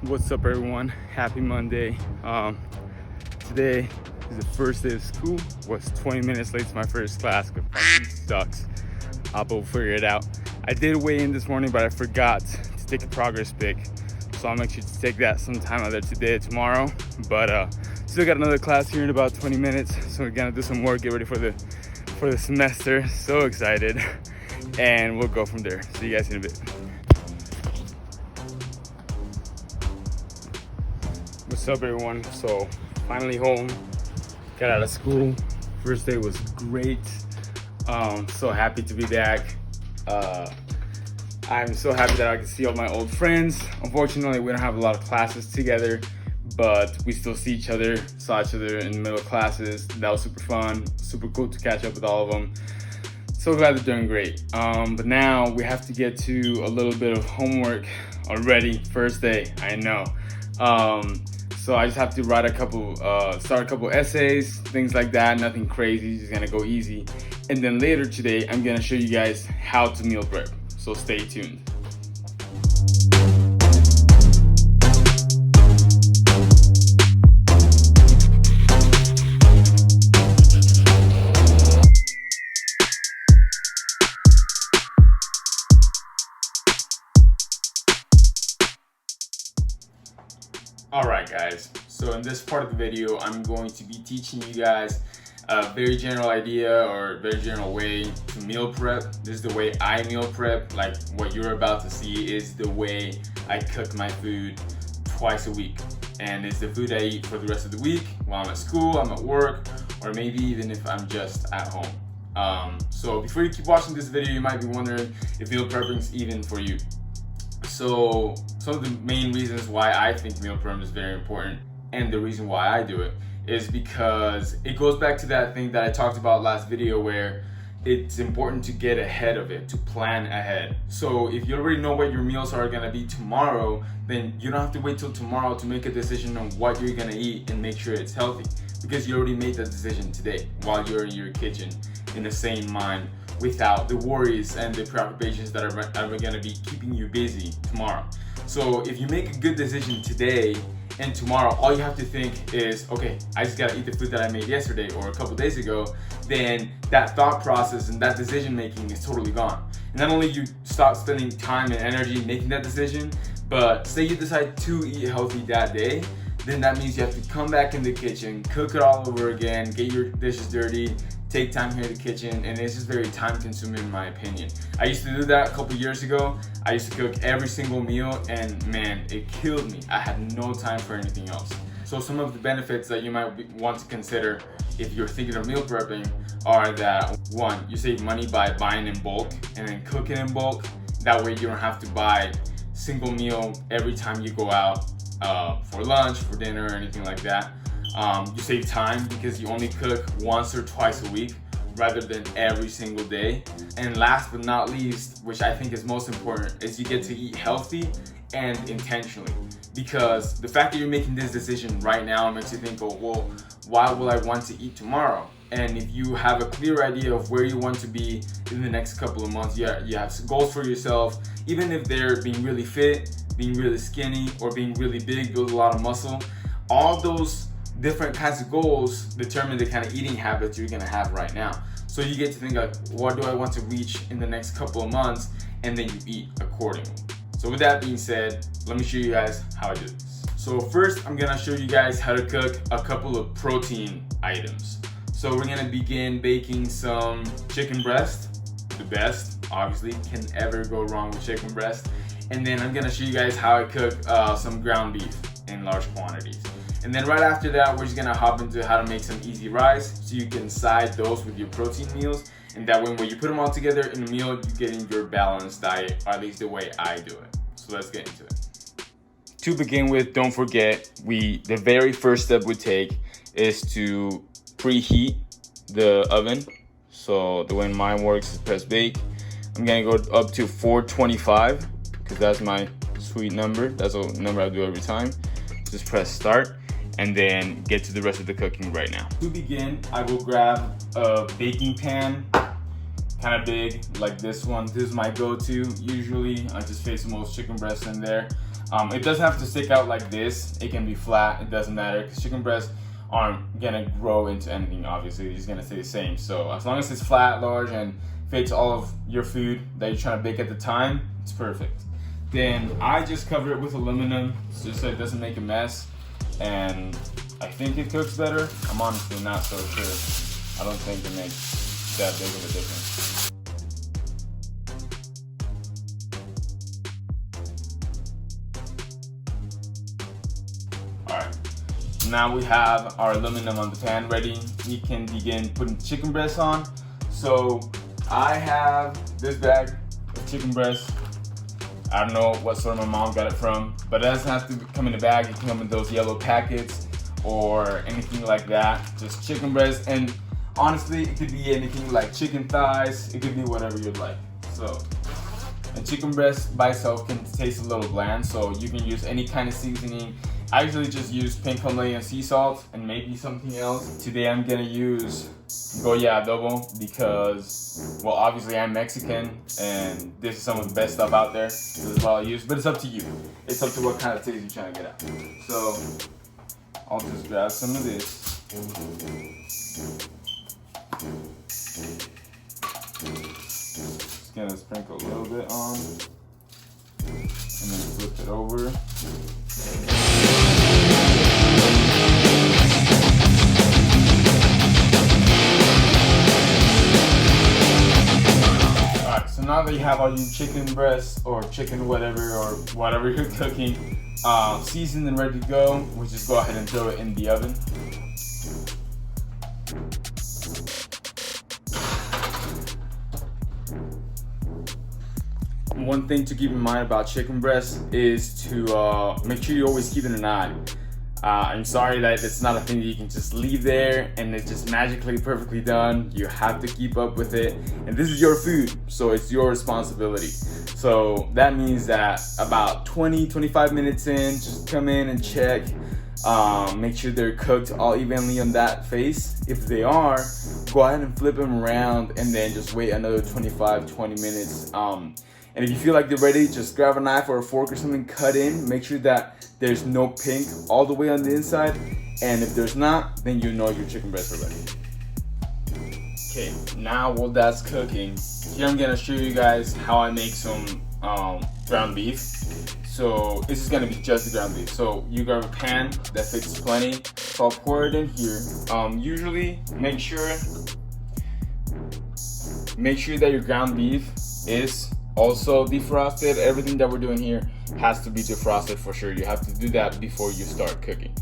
What's up, everyone? Happy Monday. Today is the first day of school. Was 20 minutes late to my first class. It fucking sucks. But we'll figure it out. I did weigh in this morning, but I forgot to take a progress pic. So I'll make sure to take that sometime either today or tomorrow. But still got another class here in about 20 minutes. So we're gonna do some work, get ready for the semester. So excited. And we'll go from there. See you guys in a bit. What's up, everyone? So finally home, got out of school. First day was great. So happy to be back. I'm so happy that I can see all my old friends. Unfortunately, we don't have a lot of classes together, but we still see each other, saw each other in the middle of classes. That was super fun, super cool to catch up with all of them. So glad they're doing great. But now we have to get to a little bit of homework already. First day, I know. So I just have to write start a couple essays, things like that. Nothing crazy, just gonna go easy. And then later today, I'm gonna show you guys how to meal prep. So stay tuned. Alright guys, so in this part of the video, I'm going to be teaching you guys a very general idea or very general way to meal prep. This is the way I meal prep. Like what you're about to see is the way I cook my food twice a week. And it's the food I eat for the rest of the week while I'm at school, I'm at work, or maybe even if I'm just at home. So before you keep watching this video, you might be wondering if meal prepping is even for you. So some of the main reasons why I think meal prep is very important, and the reason why I do it, is because it goes back to that thing that I talked about last video, where it's important to get ahead of it, to plan ahead. So if you already know what your meals are gonna be tomorrow, then you don't have to wait till tomorrow to make a decision on what you're gonna eat and make sure it's healthy, because you already made that decision today while you're in your kitchen in the same mind, without the worries and the preoccupations that are gonna be keeping you busy tomorrow. So if you make a good decision today, and tomorrow all you have to think is, okay, I just gotta eat the food that I made yesterday or a couple days ago, then that thought process and that decision making is totally gone. And not only you stop spending time and energy making that decision, but say you decide to eat healthy that day, then that means you have to come back in the kitchen, cook it all over again, get your dishes dirty, take time here in the kitchen, and it's just very time consuming in my opinion. I used to do that a couple years ago. I used to cook every single meal, and man, it killed me. I had no time for anything else. So some of the benefits that you might want to consider if you're thinking of meal prepping are that, one, you save money by buying in bulk and then cooking in bulk. That way you don't have to buy single meal every time you go out for lunch, for dinner, or anything like that. You save time because you only cook once or twice a week rather than every single day. And last but not least, which I think is most important, is you get to eat healthy and intentionally. Because the fact that you're making this decision right now makes you think, oh, well, why will I want to eat tomorrow? And if you have a clear idea of where you want to be in the next couple of months, you have goals for yourself, even if they're being really fit, being really skinny, or being really big, build a lot of muscle. All those different kinds of goals determine the kind of eating habits you're gonna have right now. So you get to think like, what do I want to reach in the next couple of months? And then you eat accordingly. So with that being said, let me show you guys how I do this. So first, I'm gonna show you guys how to cook a couple of protein items. So we're gonna begin baking some chicken breast. The best, obviously, can ever go wrong with chicken breast. And then I'm gonna show you guys how I cook some ground beef in large quantities. And then right after that, we're just gonna hop into how to make some easy rice, so you can side those with your protein meals. And that way, when you put them all together in a meal, you get in your balanced diet, or at least the way I do it. So let's get into it. To begin with, don't forget, the very first step we take is to preheat the oven. So the way mine works is press bake. I'm gonna go up to 425, because that's my sweet number. That's a number I do every time. Just press start and then get to the rest of the cooking right now. To begin, I will grab a baking pan, kind of big, like this one. This is my go-to. Usually, I just face the most chicken breasts in there. It doesn't have to stick out like this. It can be flat. It doesn't matter because chicken breasts aren't gonna grow into anything. Obviously, it's gonna stay the same. So as long as it's flat, large, and fits all of your food that you're trying to bake at the time, it's perfect. Then I just cover it with aluminum just so it doesn't make a mess, and I think it cooks better. I'm honestly not so sure. I don't think it makes that big of a difference. Alright, now we have our aluminum on the pan ready. We can begin putting chicken breasts on. So I have this bag of chicken breasts. I don't know what store my mom got it from, but it doesn't have to come in a bag. It can come in those yellow packets or anything like that. Just chicken breasts, and honestly, it could be anything like chicken thighs. It could be whatever you'd like. So, and chicken breast by itself can taste a little bland, so you can use any kind of seasoning. I usually just use pink Himalayan sea salt and maybe something else. Today I'm gonna use Goya adobo because, well, obviously I'm Mexican and this is some of the best stuff out there. This is what I'll use, but it's up to you. It's up to what kind of taste you're trying to get out. So I'll just grab some of this. Just gonna sprinkle a little bit on and then flip it over. Alright, so now that you have all your chicken breasts or chicken whatever you're cooking seasoned and ready to go, we just go ahead and throw it in the oven. One thing to keep in mind about chicken breasts is to make sure you're always keeping an eye. I'm sorry that it's not a thing that you can just leave there and it's just magically perfectly done. You have to keep up with it, and this is your food, so it's your responsibility. So that means that about 20-25 minutes in, just come in and check. Make sure they're cooked all evenly on that face. If they are, go ahead and flip them around and then just wait another 25-20 minutes. And if you feel like they're ready, just grab a knife or a fork or something, cut in. Make sure that there's no pink all the way on the inside. And if there's not, then you know your chicken breasts are ready. Okay, now while that's cooking, here I'm gonna show you guys how I make some ground beef. So this is gonna be just the ground beef. So you grab a pan that fits plenty. So I'll pour it in here. Usually make sure that your ground beef is also defrosted. Everything that we're doing here has to be defrosted for sure. You have to do that before you start cooking.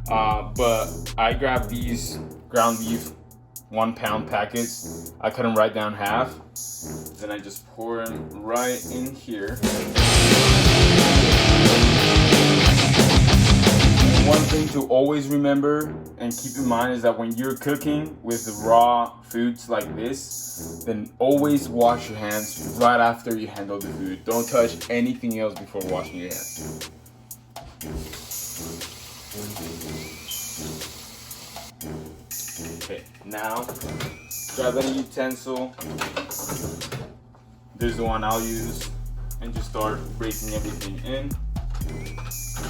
But I grab these ground beef 1 pound packets. I cut them right down half. Then I just pour them right in here. And one thing to always remember and keep in mind is that when you're cooking with raw foods like this, then always wash your hands right after you handle the food. Don't touch anything else before washing your hands. Okay, now grab any utensil. This is the one I'll use, and just start breaking everything in.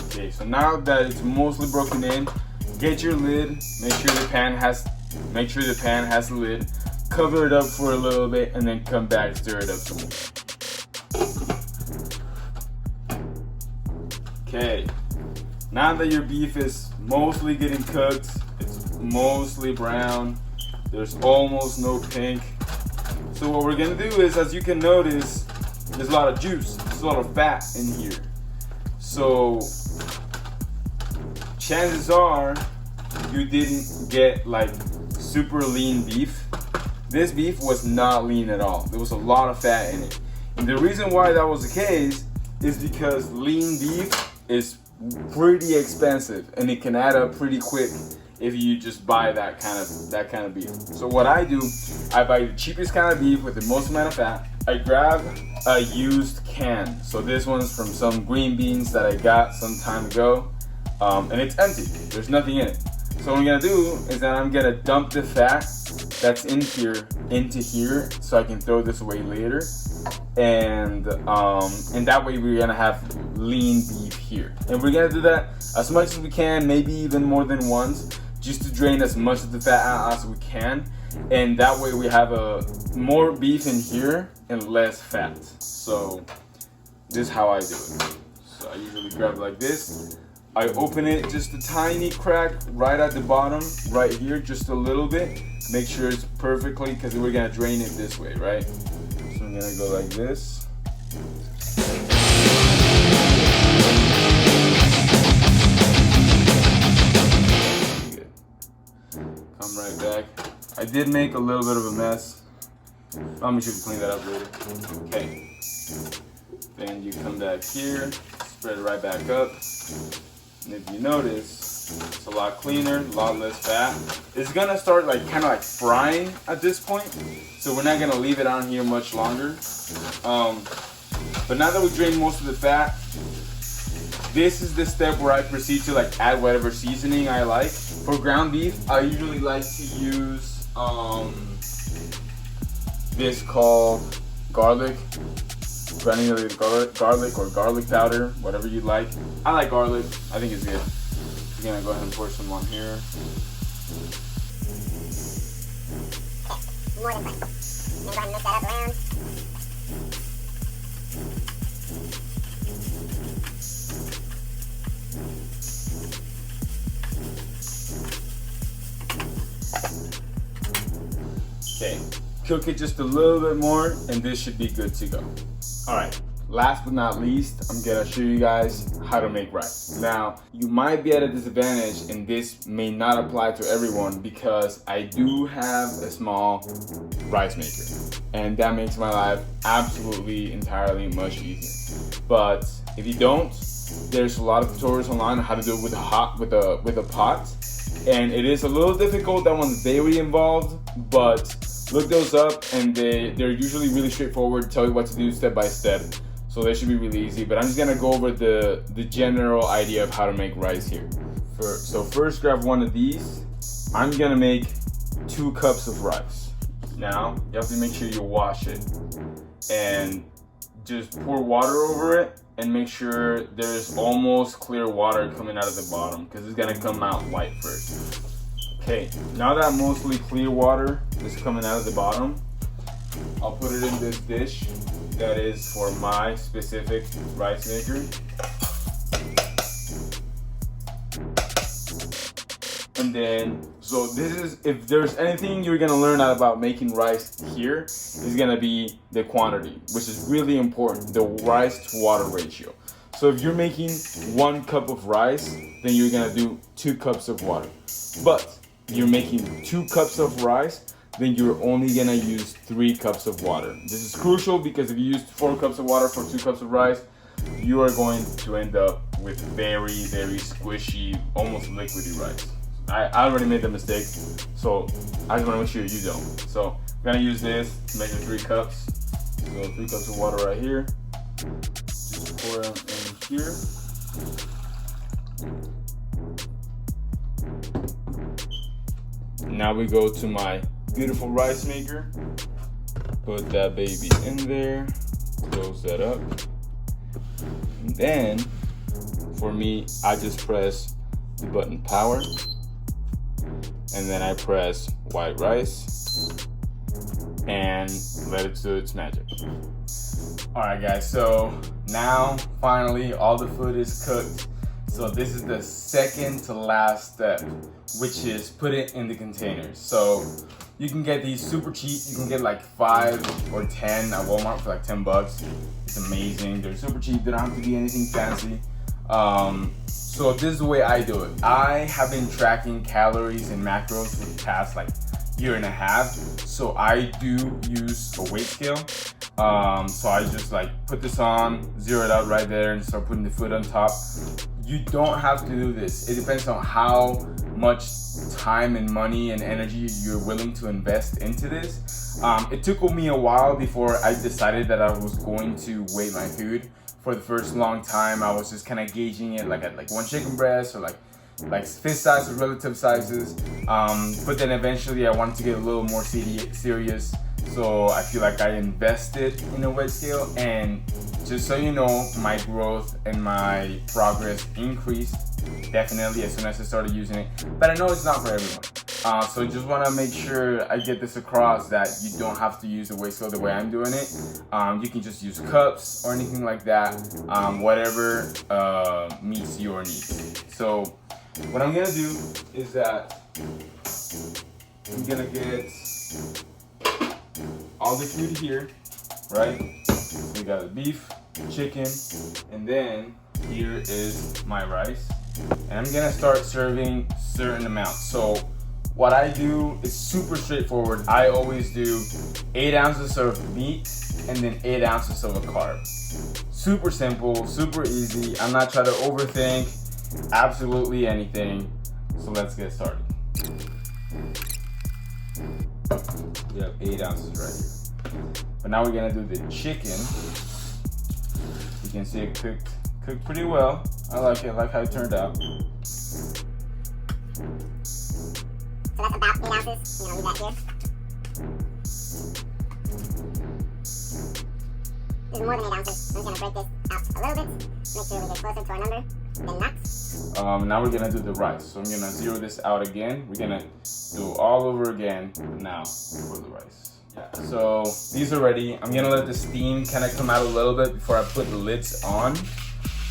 Okay, so now that it's mostly broken in, get your lid. Make sure the pan has the lid. Cover it up for a little bit, and then come back, stir it up some more. Okay, now that your beef is mostly getting cooked, it's mostly brown, there's almost no pink. So what we're gonna do is, as you can notice, there's a lot of juice, there's a lot of fat in here. So chances are you didn't get like super lean beef. This beef was not lean at all. There was a lot of fat in it. And the reason why that was the case is because lean beef is pretty expensive and it can add up pretty quick if you just buy that kind of beef. So what I do, I buy the cheapest kind of beef with the most amount of fat. I grab a used can. So this one's from some green beans that I got some time ago. And it's empty, there's nothing in it. So what I'm gonna do is that I'm gonna dump the fat that's in here into here so I can throw this away later. And that way we're gonna have lean beef here. And we're gonna do that as much as we can, maybe even more than once, just to drain as much of the fat out as we can. And that way we have more beef in here and less fat. So this is how I do it. So I usually grab it like this. I open it just a tiny crack right at the bottom, right here, just a little bit. Make sure it's perfectly, because we're gonna drain it this way, right? So I'm gonna go like this. Good. Come right back. I did make a little bit of a mess. I'll make sure to clean that up later. Okay. Then you come back here, spread it right back up. And if you notice, it's a lot cleaner, a lot less fat. It's gonna start kind of like frying at this point, so we're not gonna leave it on here much longer. But now that we drained most of the fat, this is the step where I proceed to add whatever seasoning I like. For ground beef, I usually like to use this called garlic. Granulated garlic or garlic powder, whatever you like. I like garlic. I think it's good. We're gonna go ahead and pour some on here. More than fine. Then go ahead and mix that up around. Okay, cook it just a little bit more and this should be good to go. All right, last but not least, I'm gonna show you guys how to make rice. Now, you might be at a disadvantage and this may not apply to everyone because I do have a small rice maker and that makes my life absolutely entirely much easier. But if you don't, there's a lot of tutorials online on how to do it with a pot. And it is a little difficult, that one's very involved, but look those up and they're usually really straightforward, tell you what to do step by step. So they should be really easy, but I'm just gonna go over the general idea of how to make rice here. So first grab one of these. I'm gonna make 2 cups of rice. Now, you have to make sure you wash it and just pour water over it and make sure there's almost clear water coming out of the bottom because it's gonna come out white first. Okay, now that mostly clear water is coming out of the bottom, I'll put it in this dish that is for my specific rice maker. And then, so this is, if there's anything you're gonna learn out about making rice here, is gonna be the quantity, which is really important, the rice to water ratio. So if you're making 1 cup of rice, then you're gonna do 2 cups of water. But if you're making 2 cups of rice, then you're only gonna use 3 cups of water. This is crucial because if you use 4 cups of water for 2 cups of rice, you are going to end up with very, very squishy, almost liquidy rice. I already made the mistake, so I just wanna make sure you don't. So I'm gonna use this to measure 3 cups. So 3 cups of water right here. Just pour them in here. Now we go to my beautiful rice maker. Put that baby in there. Close that up. And then, for me, I just press the button power. And then I press white rice and let it do its magic. All right guys, so now finally all the food is cooked. So this is the second to last step, which is put it in the containers. So you can get these super cheap. You can get like 5 or 10 at Walmart for like 10 bucks. It's amazing. They're super cheap. They don't have to be anything fancy. So this is the way I do it. I have been tracking calories and macros for the past like 1.5 years. So I do use a weight scale. So I just like put this on, zero it out right there and start putting the food on top. You don't have to do this. It depends on how much time and money and energy you're willing to invest into this. It took me a while before I decided that I was going to weigh my food. For the first long time, I was just kind of gauging it like at like 1 chicken breast or like fist size or relative sizes. But then eventually I wanted to get a little more serious. So I feel like I invested in a weight scale, and just so you know, my growth and my progress increased definitely as soon as I started using it. But I know it's not for everyone. So just want to make sure I get this across that you don't have to use the weight scale the way I'm doing it. You can just use cups or anything like that, whatever meets your needs. So what I'm gonna do is that I'm gonna get all the food here, right? We got the beef, chicken, and then here is my rice. And I'm gonna start serving certain amounts. So what I do is super straightforward. I always do 8 ounces of meat and then 8 ounces of a carb. Super simple, super easy. I'm not trying to overthink absolutely anything. So let's get started. We have 8 ounces right here. But now we're gonna do the chicken. You can see it cooked pretty well. I like it, I like how it turned out. So that's about 8 ounces. Leave that here. This is more than 8 ounces. I'm just gonna break this out a little bit. Make sure we get closer to our number than not. Now we're gonna do the rice. So I'm gonna zero this out again. We're gonna do all over again now for the rice. Yeah. So these are ready. I'm gonna let the steam kind of come out a little bit before I put the lids on.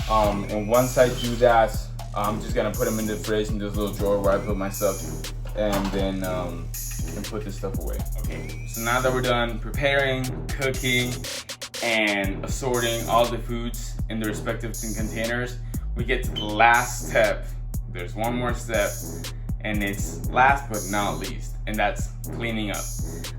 And once I do that, I'm just gonna put them in the fridge in this little drawer where I put my stuff, and then can put this stuff away. Okay. So now that we're done preparing, cooking, and assorting all the foods in the respective containers, we get to the last step. There's one more step, and it's last but not least, and that's cleaning up.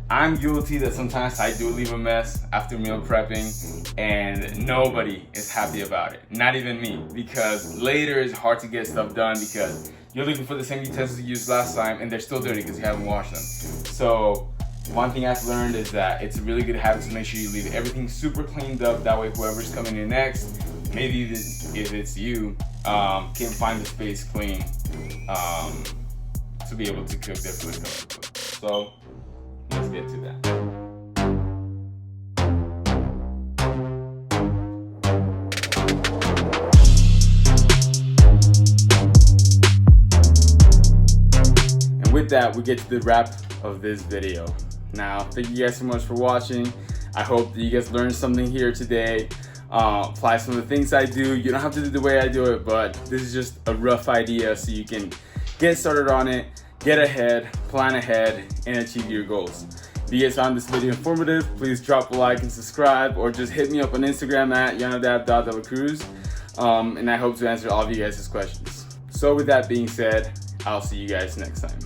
I'm guilty that sometimes I do leave a mess after meal prepping, and nobody is happy about it. Not even me, because later it's hard to get stuff done because you're looking for the same utensils you used last time and they're still dirty because you haven't washed them. So one thing I've learned is that it's a really good habit to make sure you leave everything super cleaned up. That way whoever's coming in next, maybe if it's you, can find the space clean to be able to cook their food comfortably. So let's get to that. And with that, we get to the wrap of this video. Now, thank you guys so much for watching. I hope that you guys learned something here today. Apply some of the things I do. You don't have to do the way I do it, but this is just a rough idea so you can get started on it, get ahead, plan ahead, and achieve your goals. If you guys found this video informative, please drop a like and subscribe, or just hit me up on Instagram at yonadab.delacruz, and I hope to answer all of you guys' questions. So with that being said, I'll see you guys next time.